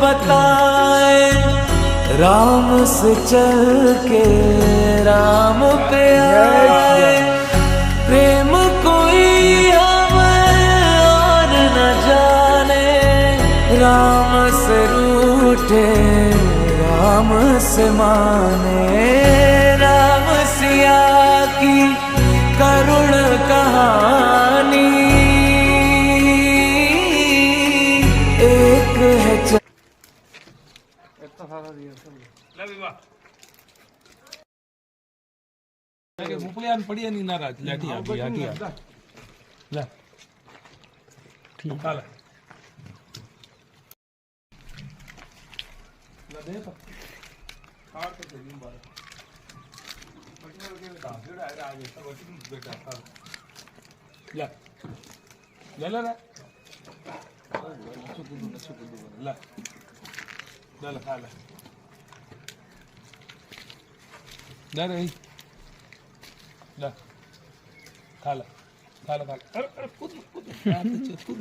बताए, राम से चल के राम पे आए। प्रेम कोई हमें और न जाने, राम से रूठे राम से माने। राम सिया की करुण कहानी एक है। મોકલ્યા પડી ની નારાજ લાઠી આપી આખી લે ઠીક હાલે લે દે તો કાટ તો દે બાર પટના કે દાસડા આ આજે તો બેટા હાલ લે લે લે લે લે લે હાલે લે રે ला खाला खाला खाला अरे कूद कूद कूद